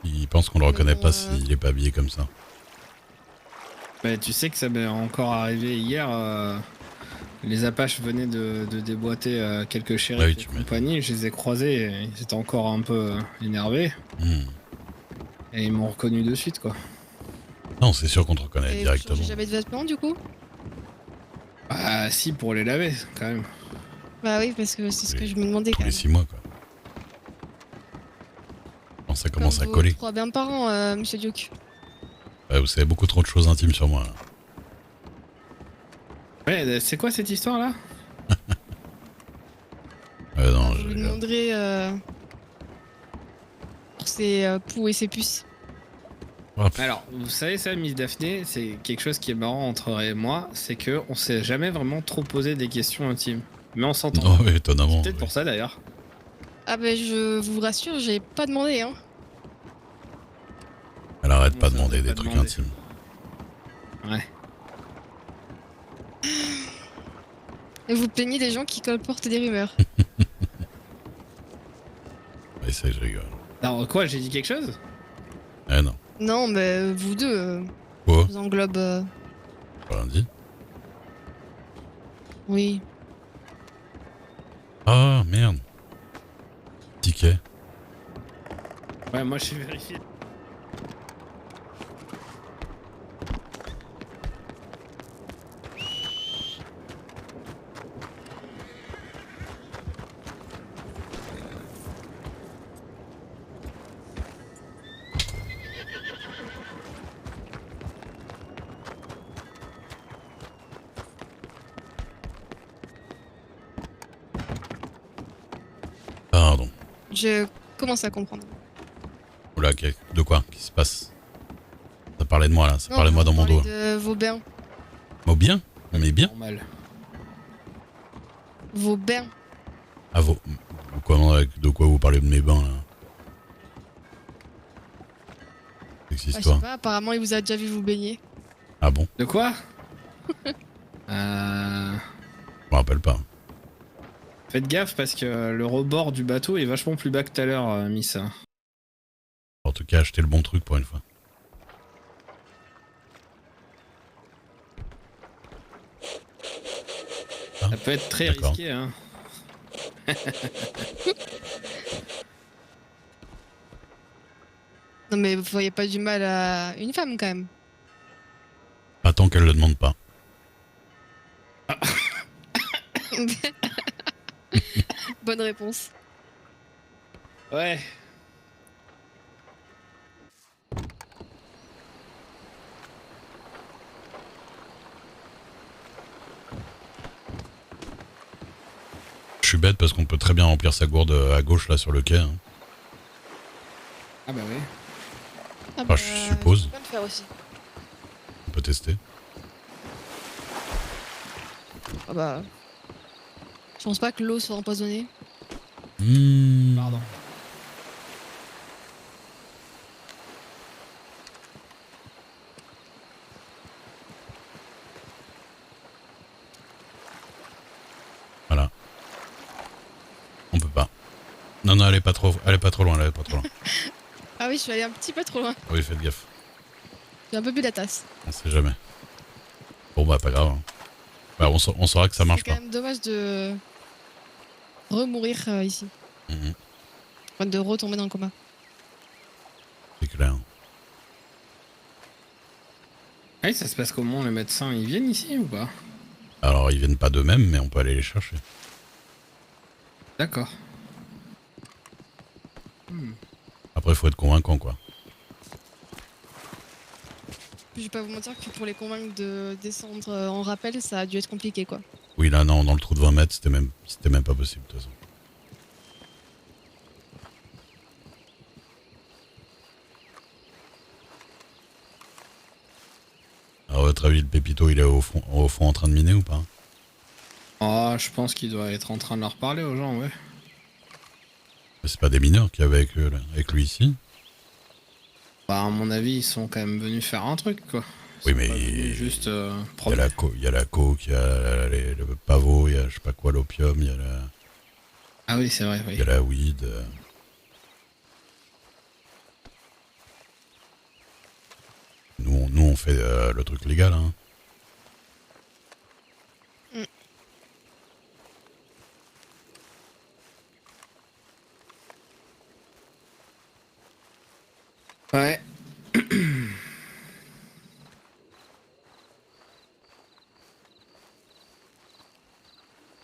Il pense qu'on le Mais reconnaît bon, pas s'il est pas habillé comme ça. Bah, tu sais que ça m'est encore arrivé hier. Les Apaches venaient de déboîter quelques Ah oui, shérifs et tu m'as dit. compagnie. Je les ai croisés et ils étaient encore un peu énervés. Hmm. Et ils m'ont reconnu de suite, quoi. Non, c'est sûr qu'on te reconnaît et vous changez directement. jamais de vêtements du coup? Ah, si, pour les laver, quand même. Bah oui, parce que c'est ce que Les- je me demandais Tous quand les même. 6 mois, quoi. Quand ça Comme commence à vos coller. 3 bains par an, monsieur Duke. Ouais, vous savez beaucoup trop de choses intimes sur moi, là. Ouais, c'est quoi cette histoire-là? Non, Vous je lui rigole. demanderez pour ses poux et ses puces. Oh, pff. Alors, vous savez ça, Miss Daphné, c'est quelque chose qui est marrant entre Ray et moi, c'est que on s'est jamais vraiment trop posé des questions intimes. Mais on s'entend. Non, oui, étonnamment. C'est peut-être Oui. pour ça d'ailleurs. Ah bah je vous rassure, j'ai pas demandé hein. Elle arrête Comment pas de ça, demander t'as des pas trucs demandé intimes. Ouais. Et vous plaignez des gens qui colportent des rumeurs. Oui, ça, je rigole. Alors quoi, j'ai dit quelque chose? Eh non. Non, mais vous deux, Quoi? vous englobe. J'ai rien dit. Oui. Ah, merde. Ticket. Ouais, moi je suis vérifié. Pardon. Je commence à comprendre. Oula, de quoi? Qu'est-ce qui se passe? Ça parlait de moi, là. Ça Non, parlait de moi dans vous mon parlez dos. de vos bains. Oh, bien? Mais bien? Normal. Vos bains. Ah, de quoi vous parlez de mes bains, là? C'est que cette Ah, je sais histoire. pas, apparemment il vous a déjà vu vous baigner. Ah bon? De quoi? Je me rappelle pas. Faites gaffe parce que le rebord du bateau est vachement plus bas que tout à l'heure, Miss. En tout cas, acheter le bon truc pour une fois. Ça peut être très D'accord. risqué, hein. Non mais vous voyez pas du mal à une femme quand même. Pas tant qu'elle le demande pas. Bonne réponse. Ouais. Je suis bête parce qu'on peut très bien remplir sa gourde à gauche, là, sur le quai. Hein. Ah bah ouais. Ah Enfin, je suppose. je peux le faire aussi. On peut tester. Ah bah. Je pense pas que l'eau soit empoisonnée. Pardon. Voilà. On peut pas. Non, non, elle est pas trop loin, elle est pas trop loin. Ah oui, je suis allée un petit peu trop loin. Oui, faites gaffe. J'ai un peu bu la tasse. On sait jamais. Bon, bah, pas grave. Hein. Bah, on saura que ça marche C'est quand pas. même dommage de remourir ici. Mhm. Enfin, de retomber dans le coma. C'est clair. Ah, ça se passe comment? Les médecins, ils viennent ici ou pas? Alors, ils viennent pas d'eux-mêmes, mais on peut aller les chercher. D'accord. Après, faut être convaincant, quoi. Je vais pas vous mentir que pour les convaincre de descendre en rappel, ça a dû être compliqué quoi. Oui, là, non, dans le trou de 20 mètres, c'était même pas possible, de toute façon. À votre avis, le Pépito, il est au fond en train de miner ou pas? Ah, je pense qu'il doit être en train de leur parler aux gens, ouais. Mais c'est pas des mineurs qu'il y avait avec lui ici? Bah, à mon avis, ils sont quand même venus faire un truc, quoi. Ils Oui, sont mais pas venus juste il y a promener. il y a la coke, il y a le pavot, il y a je sais pas quoi, l'opium, il Ah oui, c'est vrai, oui. y a la weed. nous on fait le truc légal. Hein. Ouais.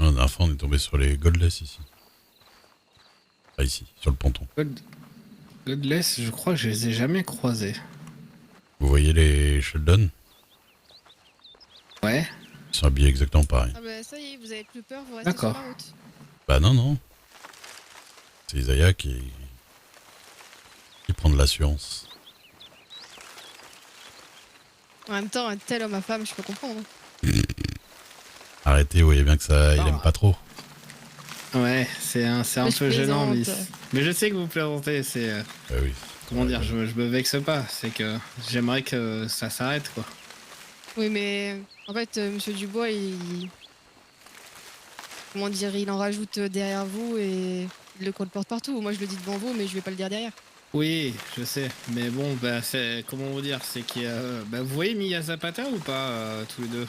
La dernière fois, on est tombé sur les Godless ici. Ah, ici, sur le ponton. Godless, je crois que je les ai jamais croisés. Vous voyez les Sheldon? Ouais. Ils sont habillés exactement pareil. Ah bah ça y est, vous avez plus peur, vous restez sur D'accord. la route. Bah non, non. C'est Isaiah qui prend de l'assurance. En même temps, un tel homme à femme, je peux comprendre. Arrêtez, vous voyez bien que ça, il aime pas trop. Ouais, c'est un Mais peu je gênant, plaisante. Miss. Mais je sais que vous plaisantez, c'est... Bah oui. comment dire, je me vexe pas, c'est que j'aimerais que ça s'arrête, quoi. Oui, mais en fait, Monsieur Dubois, il... Comment dire, il en rajoute derrière vous et il le colporte partout. Moi, je le dis devant vous, mais je vais pas le dire derrière. Oui, je sais, mais bon, bah, c'est... Comment vous dire, c'est qu'il y a... Bah, vous voyez Mia Zapata ou pas, tous les deux?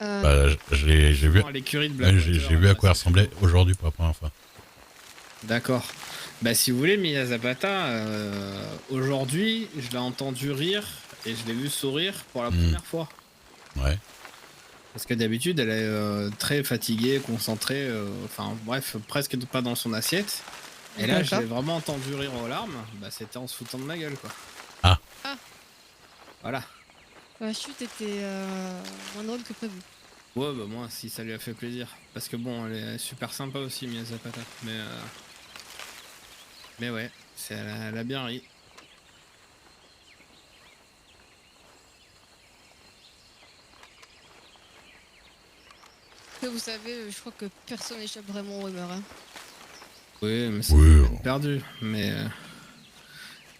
Euh, Bah, j'ai vu, À l'écurie de ouais, Blackwater, j'ai vu à quoi elle c'est ressemblait chaud. aujourd'hui pour la première fois. D'accord. Bah, si vous voulez, Mia Zapata, aujourd'hui, je l'ai entendu rire et je l'ai vu sourire pour la première fois. Ouais. Parce que d'habitude, elle est très fatiguée, concentrée, enfin bref, presque pas dans son assiette. Et là, je D'accord. l'ai vraiment entendu rire aux larmes, bah, c'était en se foutant de ma gueule, quoi. Ah. Ah. Voilà. La chute était moins drôle que prévu. Ouais, bah moi, si ça lui a fait plaisir. Parce que bon, elle est super sympa aussi, Mia Zapata. Mais ouais, elle a bien ri. Que vous savez, je crois que personne n'échappe vraiment aux rumeurs. Hein. Oui, mais c'est Oui. perdu. Mais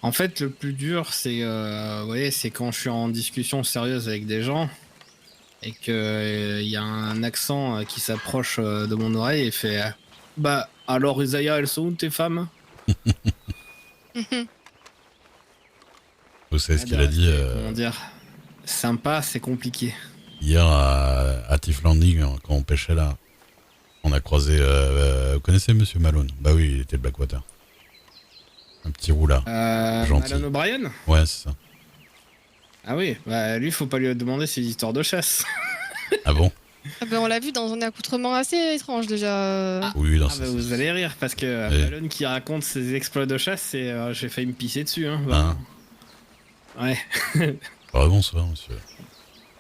en fait, le plus dur, c'est vous voyez, c'est quand je suis en discussion sérieuse avec des gens et que il y a un accent qui s'approche de mon oreille et fait bah alors Isaiah, elles sont où tes femmes? Vous savez ce Ah, qu'il de a dit rester, comment dire, sympa, c'est compliqué. hier à Tiff Landing quand on pêchait là. On a croisé. Vous connaissez Monsieur Malone? Bah oui, il était de Blackwater. Un petit roux là. Gentil. Alan O'Brien? Ouais, c'est ça. Ah oui, bah lui, faut pas lui demander ses histoires de chasse. Ah bon? Ah ben, on l'a vu dans un accoutrement assez étrange déjà. Oui, non, Ah bah vous allez rire parce que Ouais. Malone qui raconte ses exploits de chasse, c'est j'ai failli me pisser dessus. Hein, Hein? Ouais. Bonsoir, monsieur.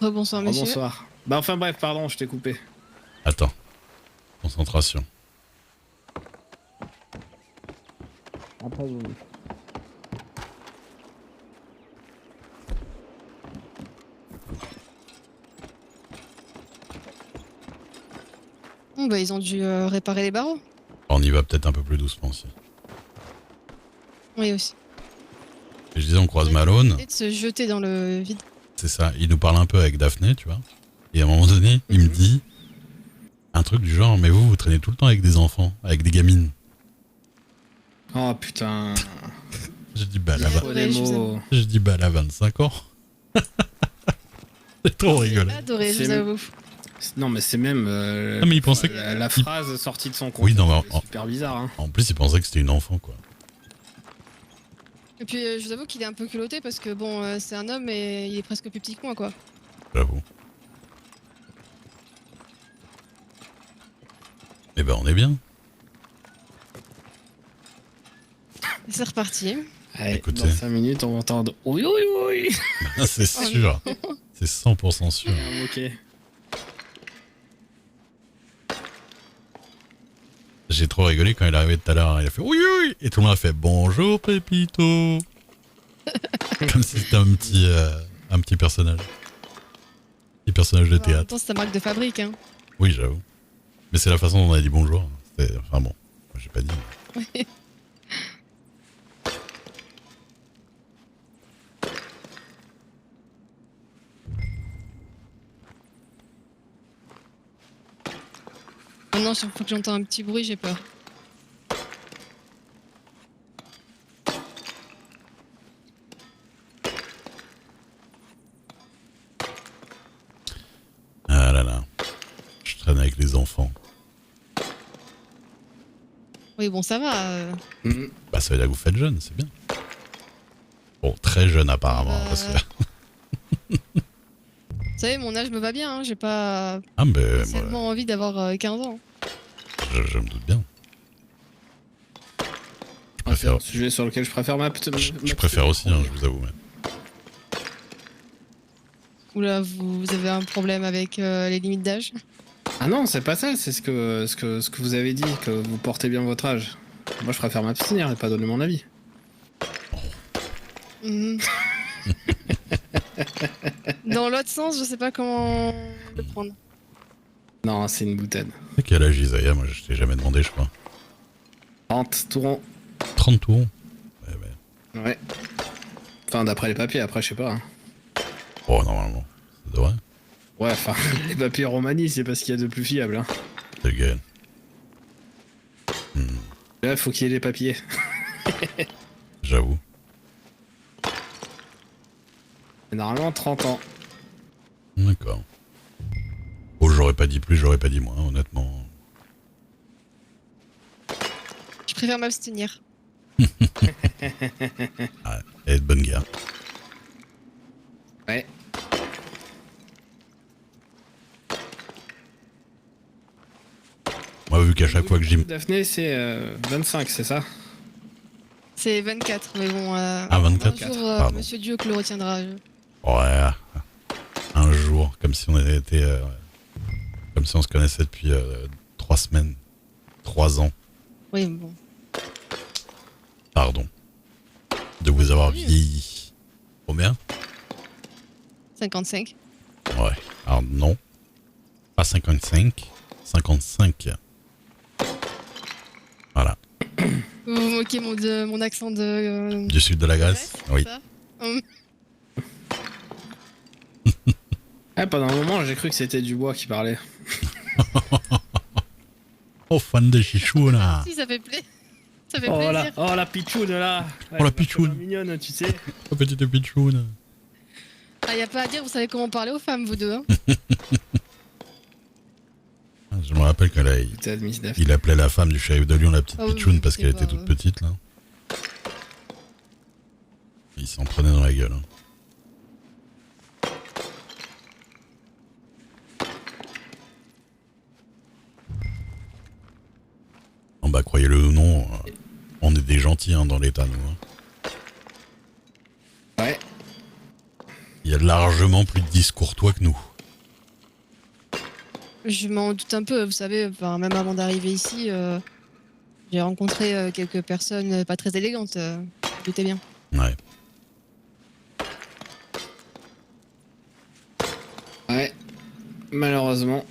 Rebonsoir, Oh, monsieur. bonsoir. Bah enfin bref, pardon, je t'ai coupé. Attends. Concentration. Après vous. Bon, bah, ils ont dû réparer les barreaux. On y va peut-être un peu plus doucement aussi. Oui, aussi. Et je disais, on croise Malone. Et de se jeter dans le vide. C'est ça. Il nous parle un peu avec Daphné, tu vois. Et à un moment donné, il me dit un truc du genre, mais vous traînez tout le temps avec des enfants, avec des gamines. Oh putain. Je dis, bah Il là, faut des Ouais, je vous mots. je dis, bah là, 25 ans. J'ai trop rigolé. Adoré, je C'est vous même- avoue. Non mais c'est même Ah, mais il pensait que... la phrase sortie de son compte. Oui, non, mais c'est super bizarre. Hein. En plus, il pensait que c'était une enfant, quoi. Et puis, je vous avoue qu'il est un peu culotté parce que bon, c'est un homme et il est presque plus petit que moi, quoi. J'avoue. Eh ben, on est bien. Et c'est reparti. Allez, Écoutez. dans 5 minutes, on va entendre oui oui oui. C'est sûr. C'est 100% sûr. Ok. J'ai trop rigolé quand il est arrivé tout à l'heure. Il a fait oui, oui. Et tout le monde a fait bonjour, Pépito. Comme si c'était un petit personnage. Petit personnage de En même théâtre. temps, c'est ta marque de fabrique, hein. Oui, j'avoue. Mais c'est la façon dont on a dit bonjour. Enfin bon, moi, j'ai pas dit. mais- Maintenant, chaque fois que j'entends un petit bruit, j'ai peur. avec les enfants? Oui, bon, ça va. Bah ça veut dire que vous faites jeune, c'est bien. Bon, très jeune apparemment. Parce que... Vous savez, mon âge me va bien, hein. J'ai pas Ah mais tellement envie d'avoir 15 ans. je me doute bien. Je C'est préfère, un sujet sur lequel je préfère je préfère aussi, hein, je vous avoue. Mais... Oula, vous avez un problème avec les limites d'âge? Ah non, c'est pas ça, c'est ce que vous avez dit, que vous portez bien votre âge. Moi, je préfère m'abstenir et pas donner mon avis. Mhm. Dans l'autre sens, je sais pas comment le prendre. Non, c'est une boutade. C'est quel âge Isaiah? Moi je t'ai jamais demandé, je crois. 30 tout rond. 30 tours. Ouais. Ouais. Enfin, d'après les papiers, après, je sais pas. Hein. Oh, normalement, ça devrait. Ouais, enfin, les papiers Romani, c'est pas ce qu'il y a de plus fiable. Hein. C'est le gars. Là, faut qu'il y ait les papiers. J'avoue. Et normalement, 30 ans. D'accord. Oh, j'aurais pas dit plus, j'aurais pas dit moins, honnêtement. Je préfère m'abstenir. Ah, et de bonne guerre. Ouais. Moi, vu qu'à chaque fois que j'y... Daphné, c'est 25, c'est ça? C'est 24, mais bon. Ah, 24, un jour, pardon. Monsieur Dieu que le retiendra. Ouais. Un jour, comme si on avait été... comme si on se connaissait depuis 3 semaines. 3 ans. Oui, bon. Pardon. De vous avoir Oui. vieilli. Combien? 55. Ouais. Alors non. Pas 55. 55. Voilà. Vous vous moquez de mon accent de. Du sud de la Grèce? c'est Oui. ça Ah, pendant un moment, j'ai cru que c'était Dubois qui parlait. Oh, fan de chichouna. Si, ça fait plaisir. Ça fait Oh plaisir. la pichoune là. Oh, la pichoune. Mignonne, tu sais. Oh, petite pichouna. Ah, y a pas à dire, vous savez comment parler aux femmes, vous deux. Hein. Je me rappelle quand Putain, Miss Daphné. il appelait la femme du shérif de Lyon la petite Ah oui, pichoune parce c'est qu'elle pas- était toute petite là. Il s'en prenait dans la gueule. Hein. Oh bah croyez-le ou non, on est des gentils hein, dans l'état nous. Hein. Ouais. Il y a largement plus de discourtois que nous. Je m'en doute un peu, vous savez, enfin, même avant d'arriver ici, j'ai rencontré quelques personnes pas très élégantes. Vous doutez bien. Ouais. Ouais. Malheureusement.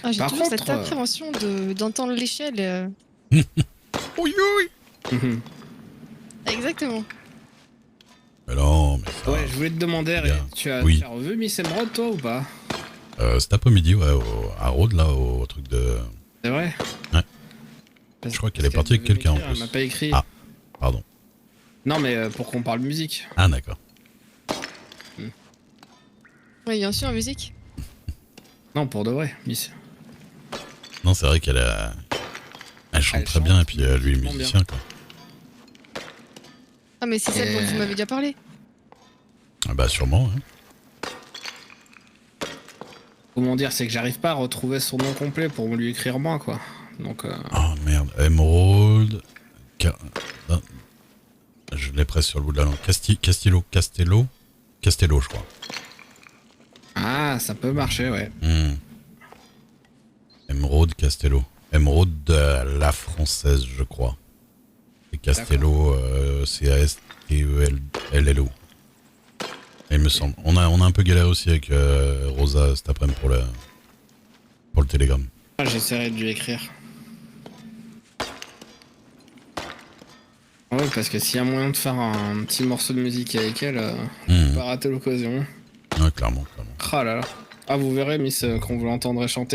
Ah, j'ai Par toujours cette contre, appréhension d'entendre l'échelle. Oui, oui. Mhm. Exactement. Mais non, mais ça. Ouais, je voulais te demander, Bien. tu as Oui. revu Miss Emerald toi ou pas? Cet après-midi, ouais, à Rhodes, là, au truc de. C'est vrai? Ouais. Parce- Je crois qu'elle parce est partie avec devait quelqu'un en m'écrire, plus. Elle m'a pas écrit. Ah. Pardon. Non, mais pour qu'on parle musique. Ah, d'accord. Oui, bien sûr, musique. Non, pour de vrai, Miss. Non, c'est vrai qu'elle a. Elle chante Elle très chante bien et puis lui est magnifiquement musicien, quoi. Ah, mais c'est celle dont vous m'avez déjà parlé. Ah bah, sûrement, hein. Comment dire, c'est que j'arrive pas à retrouver son nom complet pour lui écrire moi, quoi. Donc, Oh merde, Emerald. Ah, je l'ai presque sur le bout de la langue. Castello, je crois. ah, ça peut marcher, ouais. Emerald Castello. Emerald de la française, je crois. Et Castello, C-A-S-T-E-L-L-O. Il me semble. On a un peu galéré aussi avec Rosa cet après-midi pour le télégramme. Ah, j'essaierai de lui écrire. Ouais, parce que s'il y a moyen de faire un petit morceau de musique avec elle, pas rater l'occasion. Ouais, clairement. Ah là là. Ah, vous verrez, Miss, quand vous l'entendrez chanter.